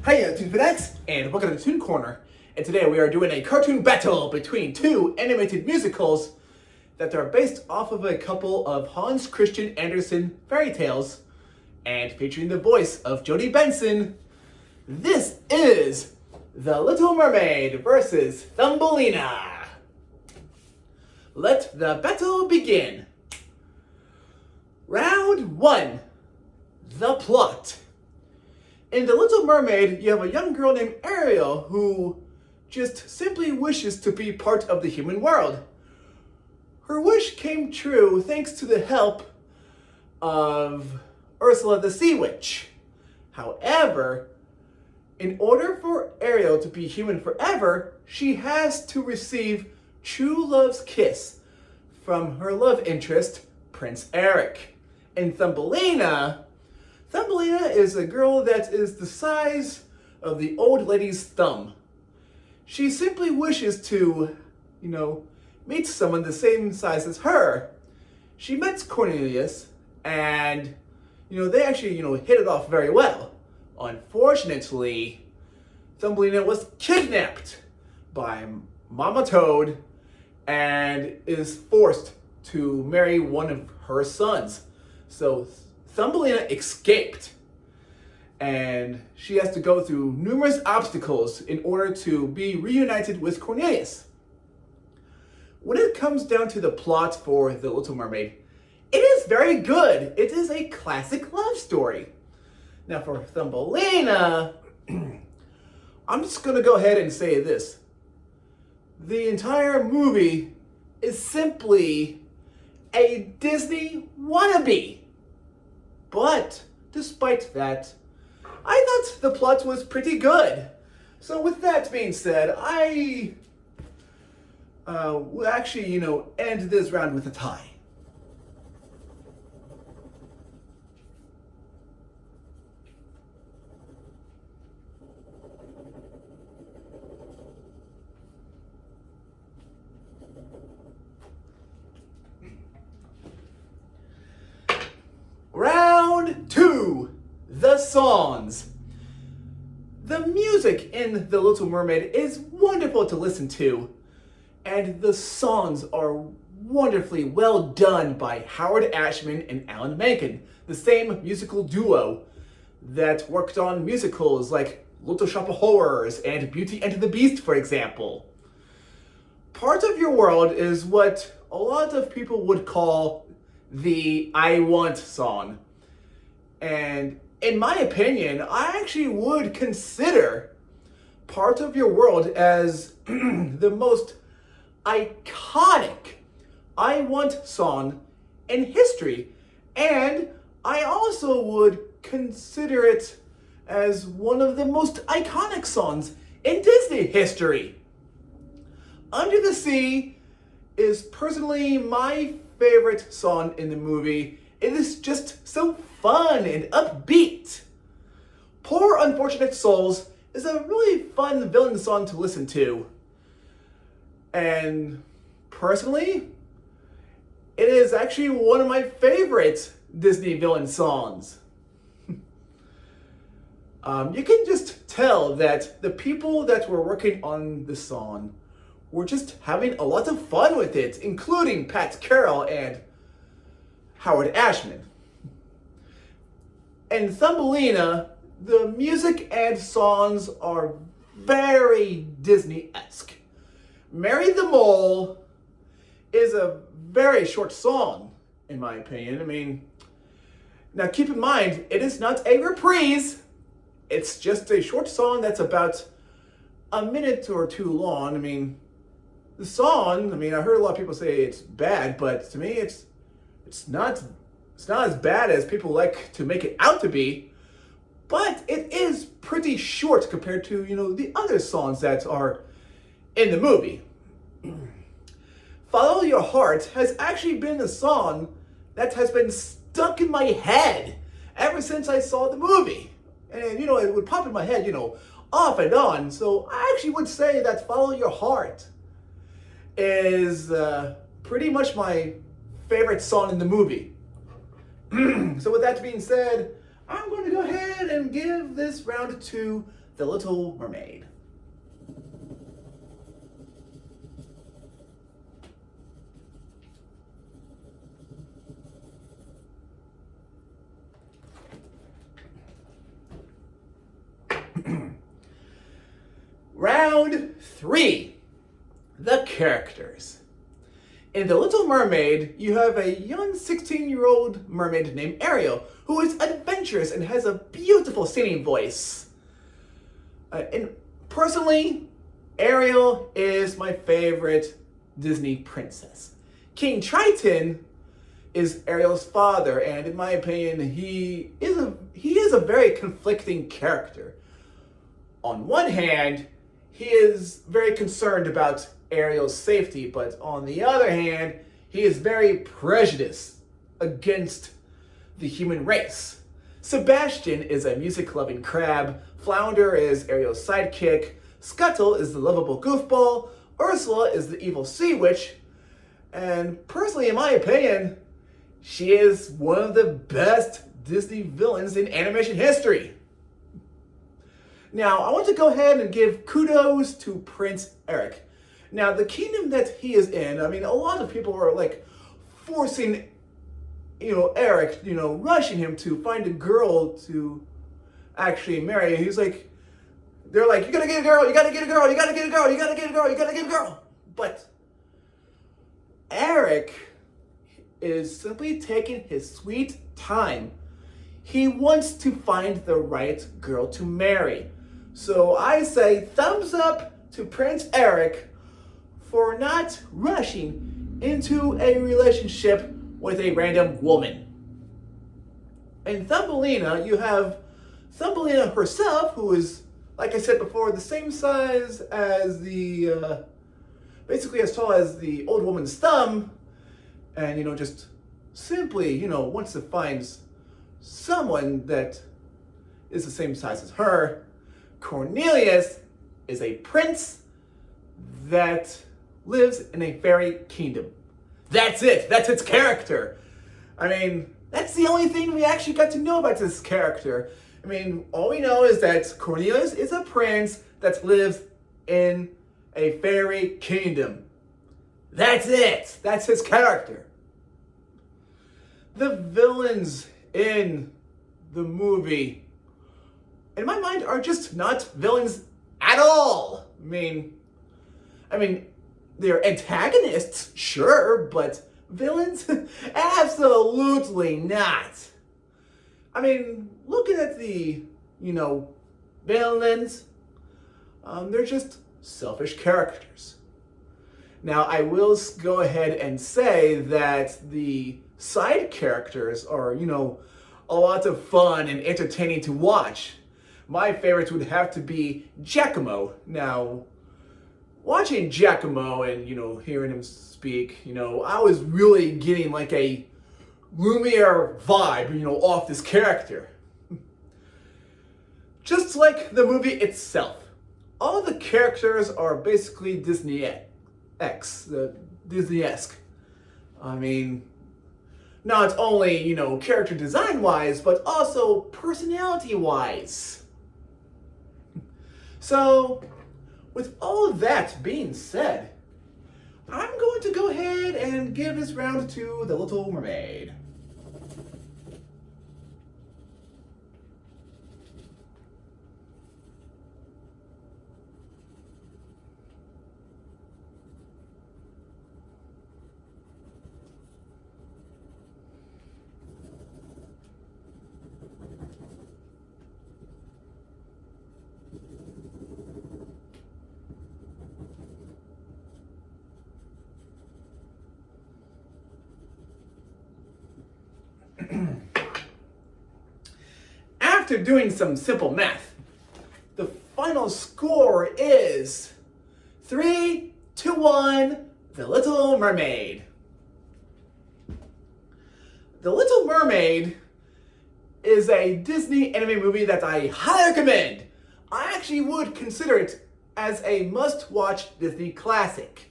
Hi, Toon fanatics, and welcome to the Toon Corner. And today we are doing a cartoon battle between two animated musicals that are based off of a couple of Hans Christian Andersen fairy tales and featuring the voice of Jodi Benson. This is The Little Mermaid versus Thumbelina. Let the battle begin. Round 1. The plot. In The Little Mermaid, you have a young girl named Ariel who just simply wishes to be part of the human world. Her wish came true thanks to the help of Ursula the Sea Witch. However, in order for Ariel to be human forever, she has to receive true love's kiss from her love interest, Prince Eric. In Thumbelina is a girl that is the size of the old lady's thumb. She simply wishes to, meet someone the same size as her. She met Cornelius and, they actually, hit it off very well. Unfortunately, Thumbelina was kidnapped by Mama Toad and is forced to marry one of her sons. So Thumbelina escaped, and she has to go through numerous obstacles in order to be reunited with Cornelius. When it comes down to the plot for The Little Mermaid, it is very good. It is a classic love story. Now for Thumbelina, I'm just going to go ahead and say this. The entire movie is simply a Disney wannabe. But despite that, I thought the plot was pretty good. So with that being said, I will actually, end this round with a tie. Round 2, the songs. The music in The Little Mermaid is wonderful to listen to, and the songs are wonderfully well done by Howard Ashman and Alan Menken, the same musical duo that worked on musicals like Little Shop of Horrors and Beauty and the Beast, for example. Part of Your World is what a lot of people would call the I Want song. And in my opinion, I actually would consider Part of Your World as the most iconic I Want song in history. And I also would consider it as one of the most iconic songs in Disney history. Under the Sea is personally my favorite song in the movie. It is just so fun and upbeat. Poor Unfortunate Souls is a really fun villain song to listen to. And personally, it is actually one of my favorite Disney villain songs. You can just tell that the people that were working on the song were just having a lot of fun with it, including Pat Carroll and Howard Ashman. In Thumbelina, the music and songs are very Disney-esque. Marry the Mole is a very short song, in my opinion. Now keep in mind, it is not a reprise. It's just a short song that's about a minute or two long. The song, I heard a lot of people say it's bad, but to me it's not as bad as people like to make it out to be, but it is pretty short compared to, the other songs that are in the movie. Follow Your Heart has actually been a song that has been stuck in my head ever since I saw the movie. And, it would pop in my head, off and on. So I actually would say that Follow Your Heart is pretty much my favorite song in the movie. So with that being said, I'm going to go ahead and give this round to The Little Mermaid. Round 3. The characters. In The Little Mermaid, you have a young 16-year-old mermaid named Ariel, who is adventurous and has a beautiful singing voice. And personally, Ariel is my favorite Disney princess. King Triton is Ariel's father, and in my opinion, he is a very conflicting character. On one hand, he is very concerned about Ariel's safety, but on the other hand, he is very prejudiced against the human race. Sebastian is a music-loving crab, Flounder is Ariel's sidekick, Scuttle is the lovable goofball, Ursula is the evil sea witch, and personally, in my opinion, she is one of the best Disney villains in animation history. Now, I want to go ahead and give kudos to Prince Eric. Now, the kingdom that he is in, I mean, a lot of people are like forcing, Eric, rushing him to find a girl to actually marry. And he's like, they're like, you gotta get a girl, you gotta get a girl, you gotta get a girl, you gotta get a girl, you gotta get a girl. But Eric is simply taking his sweet time. He wants to find the right girl to marry. So I say thumbs up to Prince Eric for not rushing into a relationship with a random woman. In Thumbelina, you have Thumbelina herself, who is, like I said before, the same size as basically as tall as the old woman's thumb, and just simply, wants to find someone that is the same size as her. Cornelius is a prince that lives in a fairy kingdom. That's it. That's its character. I mean, that's the only thing we actually got to know about this character. I mean, all we know is that Cornelius is a prince that lives in a fairy kingdom. That's it. That's his character. The villains in the movie, in my mind, are just not villains at all. I mean, they're antagonists, sure, but villains? Absolutely not. I mean, looking at the, villains, they're just selfish characters. Now, I will go ahead and say that the side characters are, a lot of fun and entertaining to watch. My favorites would have to be Giacomo. Now, watching Giacomo and, hearing him speak, I was really getting like a Lumiere vibe, off this character. Just like the movie itself, all the characters are basically Disney-esque. I mean, not only, character design-wise, but also personality-wise. So, with all of that being said, I'm going to go ahead and give this round to The Little Mermaid. After doing some simple math, the final score is 3-1, The Little Mermaid. The Little Mermaid is a Disney anime movie that I highly recommend. I actually would consider it as a must-watch Disney classic.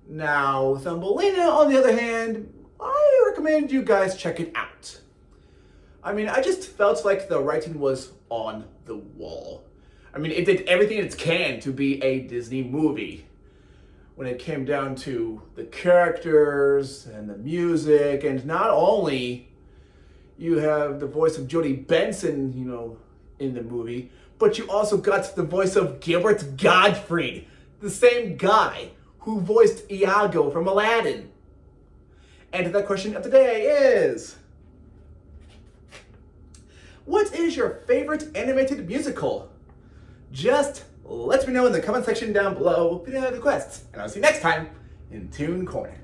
Now, Thumbelina, on the other hand, I recommend you guys check it out. I mean, I just felt like the writing was on the wall. I mean, it did everything it can to be a Disney movie. When it came down to the characters and the music, and not only you have the voice of Jodi Benson, in the movie, but you also got the voice of Gilbert Gottfried, the same guy who voiced Iago from Aladdin. And the question of the day is, what is your favorite animated musical? Just let me know in the comment section down below if you have any requests, and I'll see you next time in Toon Corner.